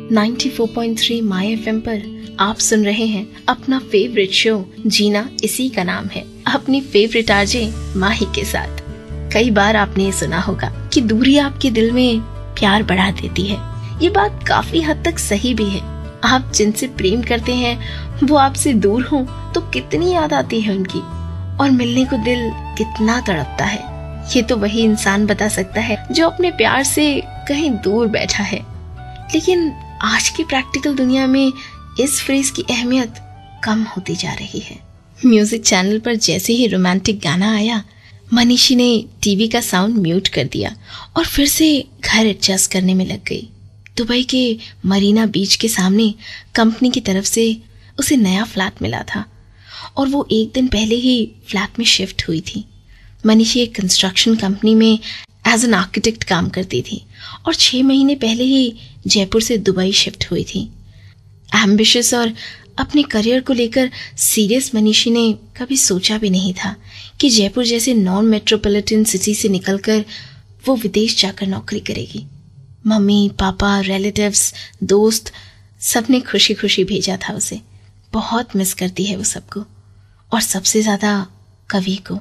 94.3 my FM पर आप सुन रहे हैं अपना फेवरेट शो जीना इसी का नाम है, अपनी फेवरेट आरजे माही के साथ। कई बार आपने ये सुना होगा कि दूरी आपके दिल में प्यार बढ़ा देती है। ये बात काफी हद तक सही भी है। आप जिनसे प्रेम करते हैं वो आपसे दूर हो तो कितनी याद आती है उनकी, और मिलने को दिल कितना तड़पता है। ये तो वही इंसान बता सकता है जो अपने प्यार से कहीं दूर बैठा है। लेकिन आज की प्रैक्टिकल दुनिया में इस फ्रेज की अहमियत कम होती जा रही है। म्यूजिक चैनल पर जैसे ही रोमांटिक गाना आया, मनीषी ने टीवी का साउंड म्यूट कर दिया और फिर से घर एडजस्ट करने में लग गई। दुबई के मरीना बीच के सामने कंपनी की तरफ से उसे नया फ्लैट मिला था और वो एक दिन पहले ही फ्लैट में शिफ्ट हुई थी। मनीषी एक कंस्ट्रक्शन कंपनी में एज एन आर्किटेक्ट काम करती थी और 6 महीने पहले ही जयपुर से दुबई शिफ्ट हुई थी। एम्बिशियस और अपने करियर को लेकर सीरियस मनीषी ने कभी सोचा भी नहीं था कि जयपुर जैसे नॉन मेट्रोपॉलिटन सिटी से निकलकर वो विदेश जाकर नौकरी करेगी। मम्मी, पापा, रिलेटिव्स, दोस्त सबने खुशी खुशी भेजा था उसे। बहुत मिस करती है वो सबको, और सबसे ज्यादा कवि को।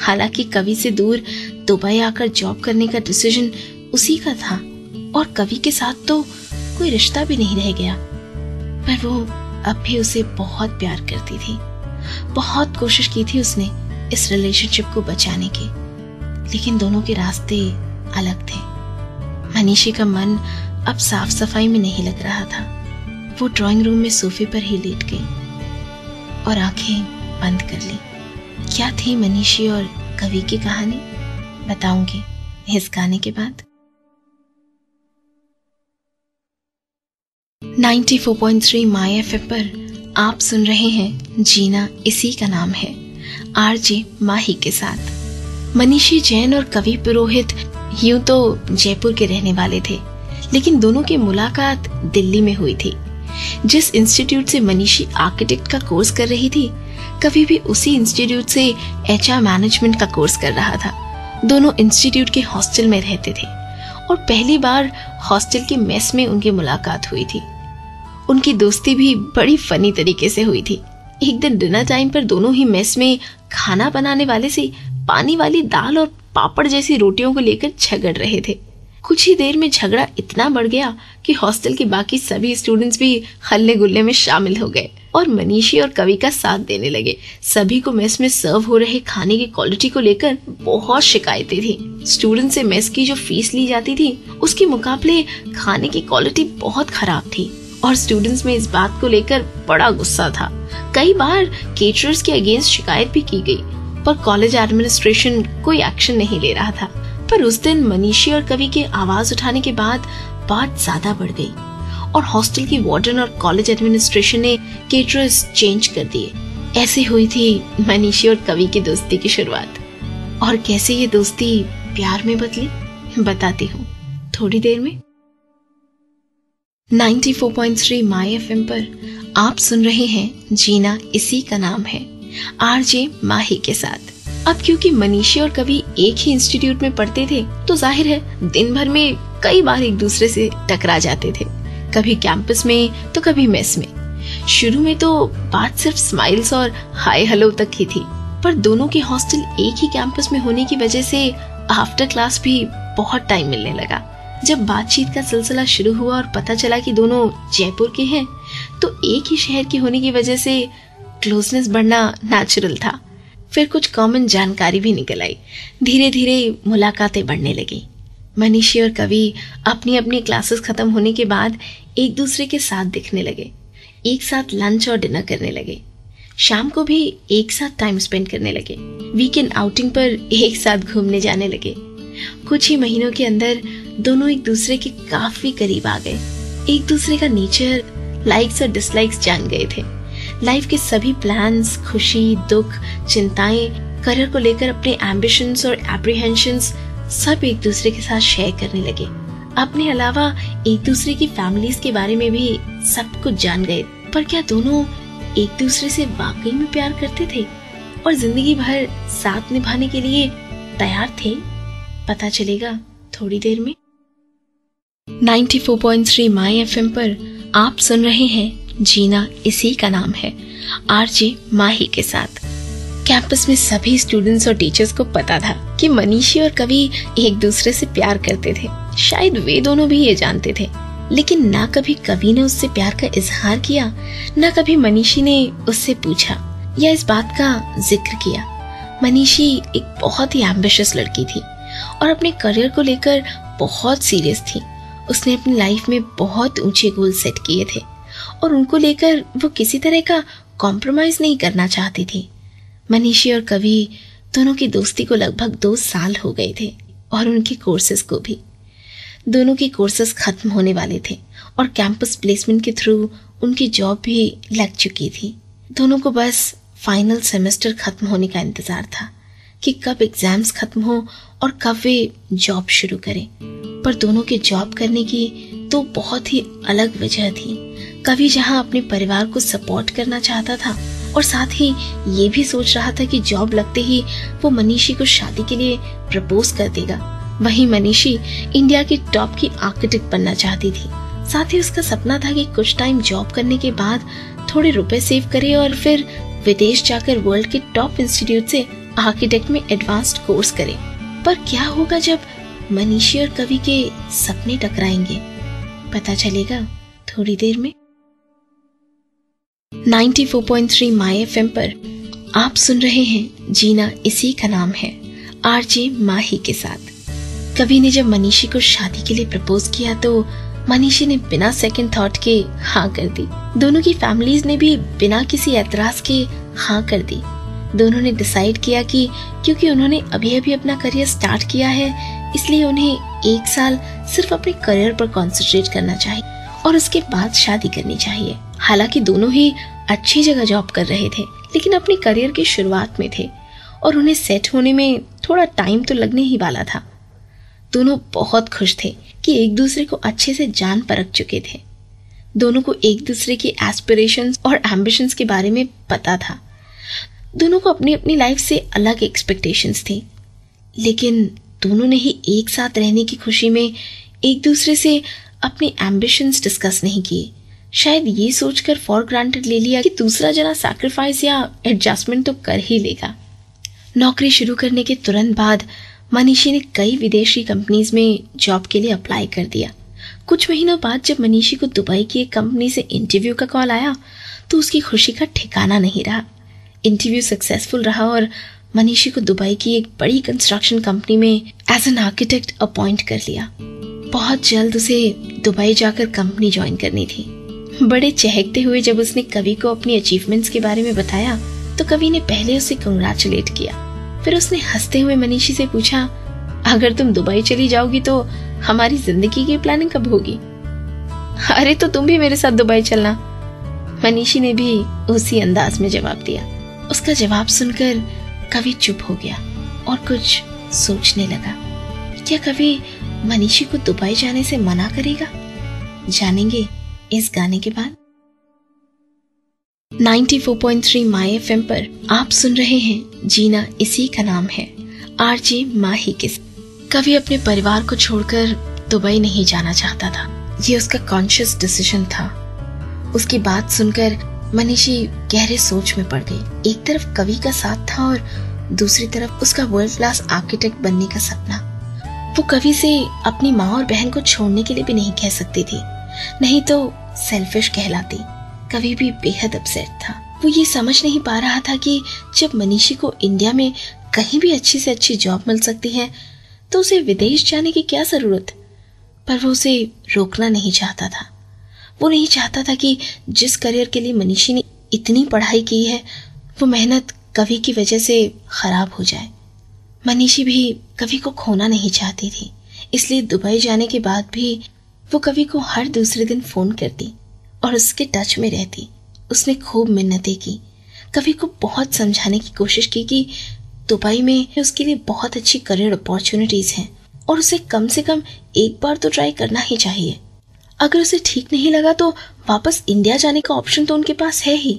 हालांकि कवि से दूर दुबई आकर जॉब करने का डिसीजन उसी का था और कवि के साथ तो कोई रिश्ता भी नहीं रह गया, पर वो अब भी उसे बहुत प्यार करती थी। बहुत कोशिश की थी उसने इस रिलेशनशिप को बचाने की, लेकिन दोनों के रास्ते अलग थे। मनीषी का मन अब साफ सफाई में नहीं लग रहा था। वो ड्राइंग रूम में सोफे पर ही लेट गई और आंखें बंद कर ली। क्या थी मनीषी और कवि की कहानी, बताऊंगी इस गाने के बाद। 94.3 माय एफएम पर आप सुन रहे हैं जीना इसी का नाम है, आरजे माही के साथ। मनीषी जैन और कवि पुरोहित यूं तो जयपुर के रहने वाले थे, लेकिन दोनों की मुलाकात दिल्ली में हुई थी। जिस इंस्टीट्यूट से मनीषी आर्किटेक्ट का कोर्स कर रही थी, कवि भी उसी इंस्टीट्यूट से एचआर मैनेजमेंट का कोर्स कर रहा था। दोनों इंस्टीट्यूट के हॉस्टल में रहते थे और पहली बार हॉस्टल के मेस में उनकी मुलाकात हुई थी। उनकी दोस्ती भी बड़ी फनी तरीके से हुई थी। एक दिन डिनर टाइम पर दोनों ही मेस में खाना बनाने वाले से पानी वाली दाल और पापड़ जैसी रोटियों को लेकर झगड़ रहे थे। कुछ ही देर में झगड़ा इतना बढ़ गया कि हॉस्टल के बाकी सभी स्टूडेंट्स भी हल्ले गुल्ले में शामिल हो गए और मनीषी और कवि का साथ देने लगे। सभी को मेस में सर्व हो रहे खाने की क्वालिटी को लेकर बहुत शिकायतें थी। स्टूडेंट से मेस की जो फीस ली जाती थी उसके मुकाबले खाने की क्वालिटी बहुत खराब थी और स्टूडेंट्स में इस बात को लेकर बड़ा गुस्सा था। कई बार केटरर्स के अगेंस्ट शिकायत भी की गई, पर कॉलेज एडमिनिस्ट्रेशन कोई एक्शन नहीं ले रहा था। पर उस दिन मनीषी और कवि के आवाज उठाने के बाद बात ज्यादा बढ़ गई और हॉस्टल की वार्डन और कॉलेज एडमिनिस्ट्रेशन ने केटरर्स चेंज कर दिए। ऐसे हुई थी मनीषी और कवि की दोस्ती की शुरुआत। और कैसे ये दोस्ती प्यार में बदली, बताती हूँ थोड़ी देर में। 94.3 माय एफएम पर आप सुन रहे हैं जीना इसी का नाम है, आरजे माही के साथ। अब क्योंकि मनीषी और कवि एक ही इंस्टीट्यूट में पढ़ते थे तो जाहिर है दिन भर में कई बार एक दूसरे से टकरा जाते थे, कभी कैंपस में तो कभी मेस में। शुरू में तो बात सिर्फ स्माइल्स और हाय हेलो तक ही थी, पर दोनों के हॉस्टल एक ही कैंपस में होने की वजह से आफ्टर क्लास भी बहुत टाइम मिलने लगा। जब बातचीत का सिलसिला शुरू हुआ और पता चला कि दोनों जयपुर के हैं, तो एक ही शहर के होने की वजह से क्लोजनेस बढ़ना नेचुरल था। फिर कुछ कॉमन जानकारी भी निकल आई। धीरे धीरे मुलाकातें बढ़ने लगी। मनीषी और कवि अपनी अपनी क्लासेस खत्म होने के बाद एक दूसरे के साथ दिखने लगे, एक साथ लंच और डिनर करने लगे, शाम को भी एक साथ टाइम स्पेंड करने लगे, वीकेंड आउटिंग पर एक साथ घूमने जाने लगे। कुछ ही महीनों के अंदर दोनों एक दूसरे के काफी करीब आ गए। एक दूसरे का नेचर, लाइक्स और डिसलाइक्स जान गए थे। लाइफ के सभी प्लान्स, खुशी, दुख, चिंताएं, करियर को लेकर अपने एम्बिशंस और एप्रीहेंशंस सब एक दूसरे के साथ शेयर करने लगे। अपने अलावा एक दूसरे की फैमिलीज के बारे में भी सब कुछ जान गए। पर क्या दोनों एक दूसरे से वाकई में प्यार करते थे और जिंदगी भर साथ निभाने के लिए तैयार थे? पता चलेगा थोड़ी देर में। 94.3 माई एफएम पर आप सुन रहे हैं जीना इसी का नाम है, आरजे माही के साथ। कैंपस में सभी स्टूडेंट्स और टीचर्स को पता था कि मनीषी और कवि एक दूसरे से प्यार करते थे। शायद वे दोनों भी ये जानते थे, लेकिन ना कभी कवि ने उससे प्यार का इजहार किया, ना कभी मनीषी ने उससे पूछा या इस बात का जिक्र किया। मनीषी एक बहुत ही एम्बिशियस लड़की थी और अपने करियर को लेकर बहुत सीरियस थी। उसने अपनी लाइफ में बहुत ऊंचे गोल सेट किए थे और उनको लेकर वो किसी तरह का कॉम्प्रोमाइज नहीं करना चाहती थी। मनीषी और कवि दोनों की दोस्ती को लगभग 2 साल हो गए थे और उनके कोर्सेज को भी। दोनों के कोर्सेज खत्म होने वाले थे और कैंपस प्लेसमेंट के थ्रू उनकी जॉब भी लग चुकी थी। दोनों को बस फाइनल सेमेस्टर खत्म होने का इंतजार था कि कब एग्जाम्स खत्म हो और कब वे जॉब शुरू करें। पर दोनों के जॉब करने की तो बहुत ही अलग वजह थी। कवि जहां अपने परिवार को सपोर्ट करना चाहता था और साथ ही ये भी सोच रहा था कि जॉब लगते ही वो मनीषी को शादी के लिए प्रपोज कर देगा, वहीं मनीषी इंडिया की टॉप की आर्किटेक्ट बनना चाहती थी। साथ ही उसका सपना था कि कुछ टाइम जॉब करने के बाद थोड़े रुपए सेव करे और फिर विदेश जाकर वर्ल्ड के टॉप इंस्टीट्यूट से आर्किटेक्ट में एडवांस्ड कोर्स करे। पर क्या होगा जब मनीषी और कवि के सपने टकराएंगे, पता चलेगा थोड़ी देर में। 94.3 माई एफएम पर आप सुन रहे हैं जीना इसी का नाम है, आरजे माही के साथ। कवि ने जब मनीषी को शादी के लिए प्रपोज किया तो मनीषी ने बिना सेकंड थॉट के हाँ कर दी। दोनों की फैमिलीज ने भी बिना किसी एतराज के हाँ कर दी। दोनों ने डिसाइड किया कि क्योंकि उन्होंने अभी अभी अपना करियर स्टार्ट किया है, इसलिए उन्हें 1 साल सिर्फ अपने करियर पर कंसंट्रेट करना चाहिए और उसके बाद शादी करनी चाहिए। हालांकि दोनों ही अच्छी जगह जॉब कर रहे थे, लेकिन अपने करियर की शुरुआत में थे और उन्हें सेट होने में थोड़ा टाइम तो लगने ही वाला था। दोनों बहुत खुश थे कि एक दूसरे को अच्छे से जान परख चुके थे। दोनों को एक दूसरे के एस्पिरेशंस और एम्बिशंस के बारे में पता था। दोनों को अपनी अपनी लाइफ से अलग एक्सपेक्टेशंस थी, लेकिन दोनों ने ही एक साथ रहने की खुशी में एक दूसरे से अपने एम्बिशंस डिस्कस नहीं किए। शायद ये सोचकर फॉर ग्रांटेड ले लिया कि दूसरा जना सैक्रिफाइस या एडजस्टमेंट तो कर ही लेगा। नौकरी शुरू करने के तुरंत बाद मनीषी ने कई विदेशी कंपनीज में जॉब के लिए अप्लाई कर दिया। कुछ महीनों बाद जब मनीषी को दुबई की एक कंपनी से इंटरव्यू का कॉल आया तो उसकी खुशी का ठिकाना नहीं रहा। इंटरव्यू सक्सेसफुल रहा और मनीषी को दुबई की एक बड़ी कंस्ट्रक्शन कंपनी में एज एन आर्किटेक्ट अपॉइंट कर लिया। बहुत जल्द उसे दुबई जाकर कंपनी ज्वाइन करनी थी। बड़े चहकते हुए जब उसने कवि को अपनी अचीवमेंट्स के बारे में बताया तो कवि ने पहले उसे कंग्रेचुलेट किया। फिर उसने हंसते हुए मनीषी से पूछा, अगर तुम दुबई चली जाओगी तो हमारी जिंदगी की प्लानिंग कब होगी? अरे तो तुम भी मेरे साथ दुबई चलना। मनीषी ने भी उसी अंदाज में जवाब दिया। उसका जवाब सुनकर कवि चुप हो गया और कुछ सोचने लगा। क्या कवि मनीषी को दुबई जाने से मना करेगा? जानेंगे इस गाने के बाद। 94.3 माई एफएम पर आप सुन रहे हैं जीना इसी का नाम है, आरजे माही के साथ। कवि अपने परिवार को छोड़कर दुबई नहीं जाना चाहता था। ये उसका कॉन्शियस डिसीजन था। उसकी बात सुनकर मनीषी गहरे सोच में पड़ गई। एक तरफ कवि का साथ था और दूसरी तरफ उसका वर्ल्ड क्लास आर्किटेक्ट बनने का सपना। वो कवि से अपनी माँ और बहन को छोड़ने के लिए भी नहीं कह सकती थी, नहीं तो सेल्फिश कहलाती। कवि भी बेहद अपसेट था। वो ये समझ नहीं पा रहा था कि जब मनीषी को इंडिया में कहीं भी अच्छी से अच्छी जॉब मिल सकती है तो उसे विदेश जाने की क्या जरूरत। पर वो उसे रोकना नहीं चाहता था। वो नहीं चाहता था कि जिस करियर के लिए मनीषी ने इतनी पढ़ाई की है वो मेहनत कवि की वजह से खराब हो जाए। मनीषी भी कवि को खोना नहीं चाहती थी, इसलिए दुबई जाने के बाद भी वो कवि को हर दूसरे दिन फोन करती और उसके टच में रहती। उसने खूब मिन्नतें की, कवि को बहुत समझाने की कोशिश की कि दुबई में उसके लिए बहुत अच्छी करियर अपॉर्चुनिटीज हैं और उसे कम से कम एक बार तो ट्राई करना ही चाहिए। अगर उसे ठीक नहीं लगा तो वापस इंडिया जाने का ऑप्शन तो उनके पास है ही।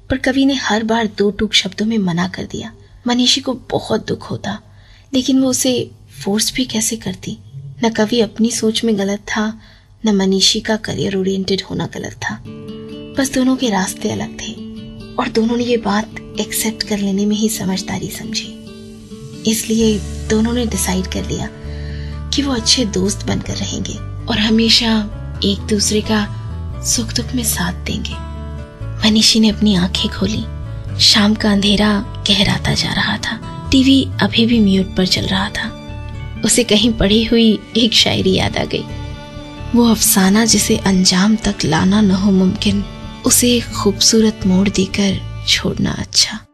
पर कवि ने हर बार 2 टूक शब्दों में मना कर दिया। मनीषी को बहुत दुख होता, लेकिन वो उसे फोर्स भी कैसे करती। न कवि अपनी सोच में गलत था, न मनीषी का करियर ओरिएंटेड होना गलत था। बस दोनों के रास्ते अलग थे और दोनों ने ये बात एक्सेप्ट कर लेने में ही समझदारी समझी। इसलिए दोनों ने डिसाइड कर लिया कि वो अच्छे दोस्त बनकर रहेंगे और हमेशा एक दूसरे का सुख दुख में साथ देंगे। मनीषी ने अपनी आंखें खोली। शाम का अंधेरा गहराता जा रहा था। टीवी अभी भी म्यूट पर चल रहा था। उसे कहीं पढ़ी हुई एक शायरी याद आ गई। वो अफसाना जिसे अंजाम तक लाना न हो मुमकिन, उसे एक खूबसूरत मोड़ देकर छोड़ना अच्छा।